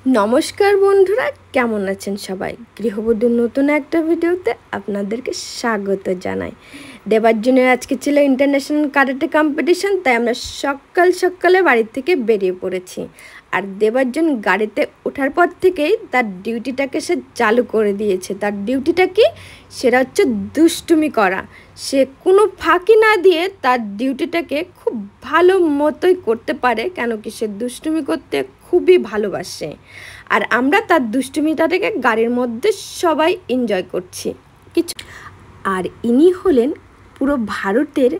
নমস্কার বন্ধুরা, কেমন আছেন সবাই? গৃহবধূর নতুন একটা ভিডিওতে আপনাদেরকে স্বাগত জানাই। দেবার্জনের আজকে ছিল ইন্টারন্যাশনাল কারাটে কম্পিটিশন, তাই আমরা সকালে বাড়ি থেকে বেরিয়ে পড়েছি। আর দেবার্জন গাড়িতে ওঠার পর থেকেই তার ডিউটিটাকে সে চালু করে দিয়েছে। তার ডিউটিটা কি? সেটা হচ্ছে দুষ্টুমি করা। সে কোনো ফাঁকি না দিয়ে তার ডিউটিটাকে খুব ভালো মতোই করতে পারে, কেন কি সে দুষ্টুমি করতে খুবই ভালোবাসে। আর আমরা তার দুষ্টুমিটাকে গাড়ির মধ্যে সবাই এনজয় করছি কিছু। আর ইনি হলেন পুরো ভারতের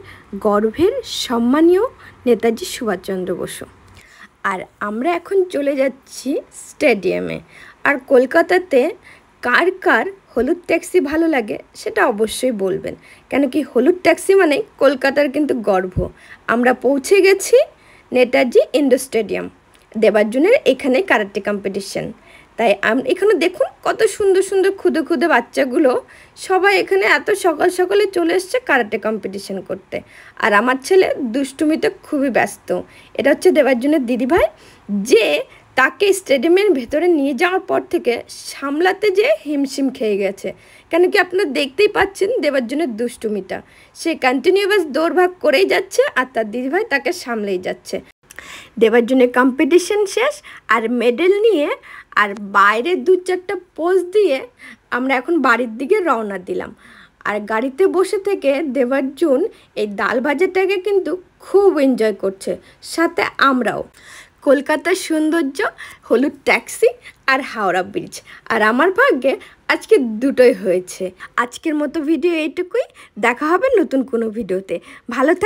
গর্বের সম্মানীয় নেতাজি সুভাষচন্দ্র বসু। আর আমরা এখন চলে যাচ্ছি স্টেডিয়ামে। আর কলকাতাতে কার কার হলুদ ট্যাক্সি ভালো লাগে সেটা অবশ্যই বলবেন, কেন কি হলুদ ট্যাক্সি মানেই কলকাতার কিন্তু গর্ব। আমরা পৌঁছে গেছি নেতাজি ইন্ডোর স্টেডিয়াম। দেবার্জনের এখানে কারাটে কম্পিটিশন, তাই এখানে দেখুন কত সুন্দর সুন্দর ক্ষুদে বাচ্চাগুলো সবাই এখানে এত সকালে চলে এসছে কারাটে কম্পিটিশন করতে। আর আমার ছেলে দুষ্টুমিতে খুবই ব্যস্ত। এটা হচ্ছে দেবার্জনের দিদিভাই, যে তাকে স্টেডিয়ামের ভেতরে নিয়ে যাওয়ার পর থেকে সামলাতে যে হিমশিম খেয়ে গেছে, কেন কি আপনারা দেখতেই পাচ্ছেন দেবার্জনের দুষ্টুমিটা। সে কন্টিনিউয়াস দৌড়ভাগ করেই যাচ্ছে আর তার দিদিভাই তাকে সামলেই যাচ্ছে। দেবার্জনের কম্পিটিশন শেষ আর মেডেল নিয়ে আর বাইরে 2-4টা পোজ দিয়ে আমরা এখন বাড়ির দিকে রওনা দিলাম। আর গাড়িতে বসে থেকে দেবার্জন এই ডাল ভাজাটাকে কিন্তু খুব এনজয় করছে, সাথে আমরাও। কলকাতার সৌন্দর্য, হলুদ ট্যাক্সি আর হাওড়া ব্রিজ। আর আমার ভাগ্যে আজকে দুটোই হয়েছে। আজকের মতো ভিডিও এইটুকুই, দেখা হবে নতুন কোনো ভিডিওতে। ভালো থাক।